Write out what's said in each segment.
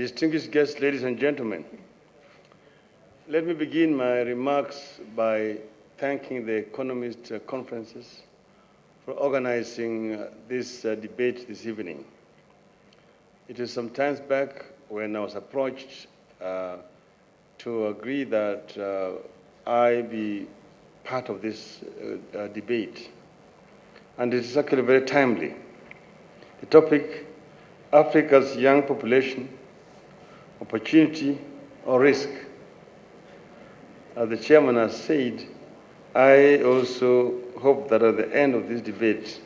Distinguished guests, ladies and gentlemen, let me begin my remarks by thanking the Economist Conferences for organizing this debate this evening. It is some time back when I was approached to agree that I be part of this debate, and it is actually very timely. The topic, Africa's young population, opportunity or risk. As the chairman has said, I also hope that at the end of this debate,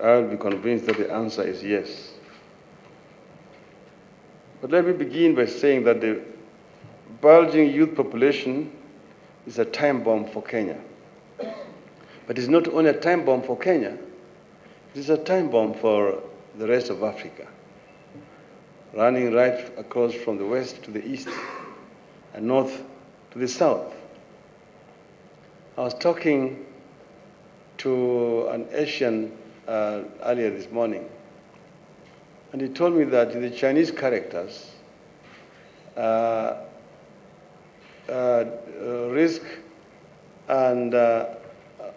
I'll be convinced that the answer is yes. But let me begin by saying that the bulging youth population is a time bomb for Kenya. But it's not only a time bomb for Kenya, it is a time bomb for the rest of Africa, running right across from the west to the east and north to the south. I was talking to an Asian earlier this morning, and he told me that the Chinese characters, risk and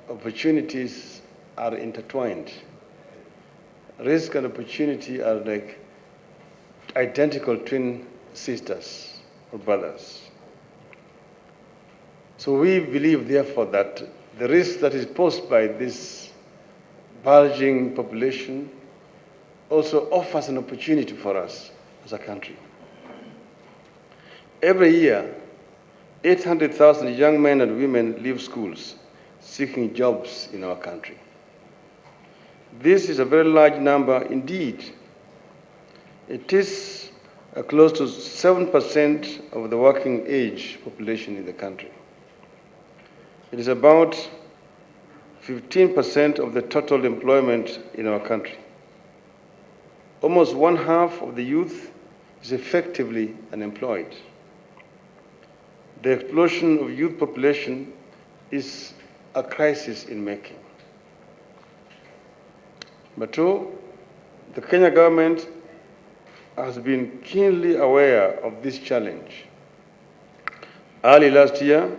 opportunities are intertwined. Risk and opportunity are like identical twin sisters or brothers. So we believe, therefore, that the risk that is posed by this bulging population also offers an opportunity for us as a country. Every year, 800,000 young men and women leave schools seeking jobs in our country. This is a very large number indeed. It is close to 7% of the working age population in the country. It is about 15% of the total employment in our country. Almost one half of the youth is effectively unemployed. The explosion of youth population is a crisis in making. But two, the Kenya government has been keenly aware of this challenge. Early last year,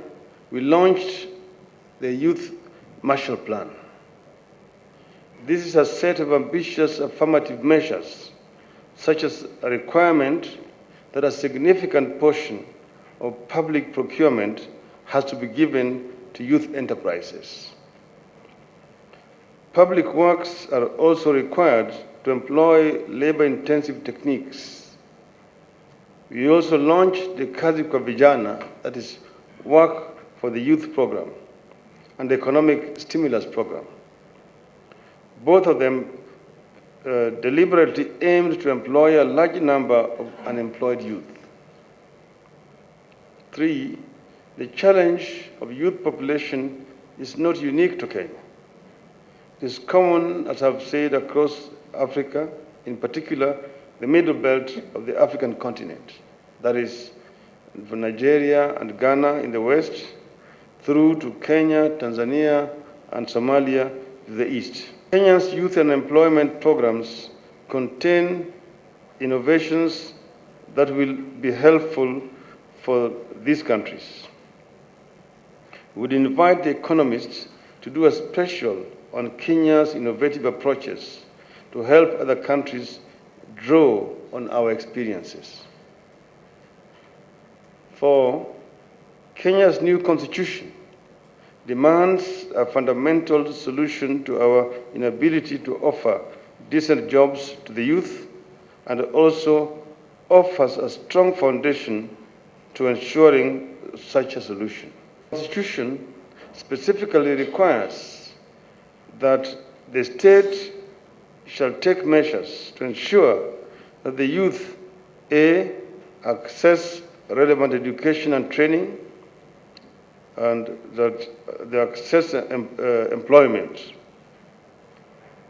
we launched the Youth Marshall Plan. This is a set of ambitious affirmative measures, such as a requirement that a significant portion of public procurement has to be given to youth enterprises. Public works are also required to employ labor-intensive techniques. We also launched the Kazi kwa Vijana, that is Work for the Youth program, and the Economic Stimulus program. Both of them deliberately aimed to employ a large number of unemployed youth. Three, the challenge of youth population is not unique to Kenya. It is common, as I've said, across Africa, in particular, the middle belt of the African continent. That is, from Nigeria and Ghana in the west, through to Kenya, Tanzania, and Somalia to the east. Kenya's youth and employment programs contain innovations that will be helpful for these countries. We would invite the economists to do a special on Kenya's innovative approaches to help other countries draw on our experiences. Four, Kenya's new constitution demands a fundamental solution to our inability to offer decent jobs to the youth, and also offers a strong foundation to ensuring such a solution. The Constitution specifically requires that the state shall take measures to ensure that the youth, A, access relevant education and training, and that they access employment.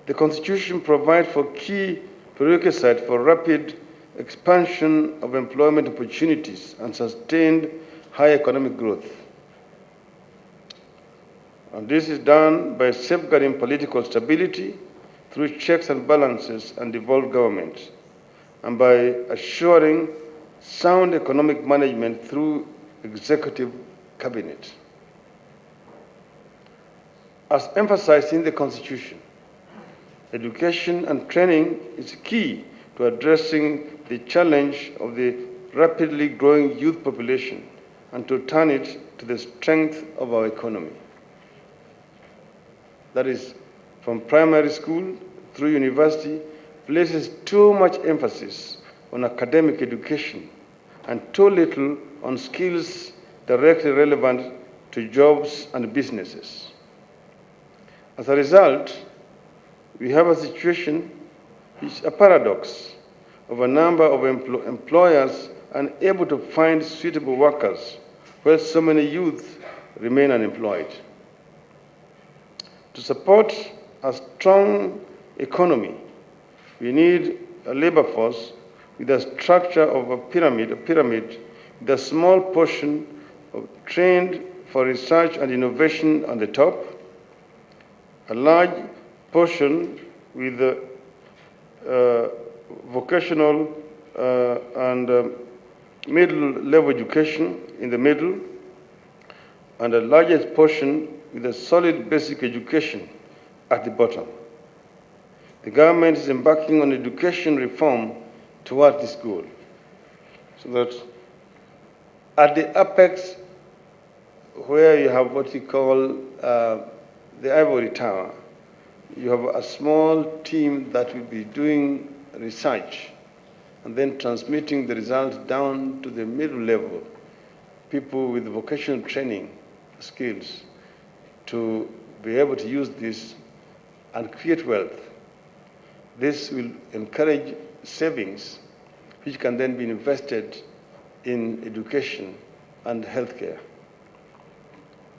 The Constitution provides for key prerequisites for rapid expansion of employment opportunities and sustained high economic growth. And this is done by safeguarding political stability through checks and balances and devolved government, and by assuring sound economic management through executive cabinet. As emphasized in the Constitution, education and training is key to addressing the challenge of the rapidly growing youth population and to turn it to the strength of our economy. That is, from primary school through university, places too much emphasis on academic education and too little on skills directly relevant to jobs and businesses. As a result, we have a situation which is a paradox of a number of employers unable to find suitable workers, while so many youth remain unemployed. To support a strong economy, we need a labor force with a structure of a pyramid with a small portion of trained for research and innovation on the top, a large portion with vocational and middle-level education in the middle, and the largest portion with a solid basic education at the bottom. The government is embarking on education reform toward this goal, so that at the apex, where you have what you call the ivory tower, you have a small team that will be doing research and then transmitting the results down to the middle level, people with vocational training skills, to be able to use this and create wealth. This will encourage savings, which can then be invested in education and healthcare.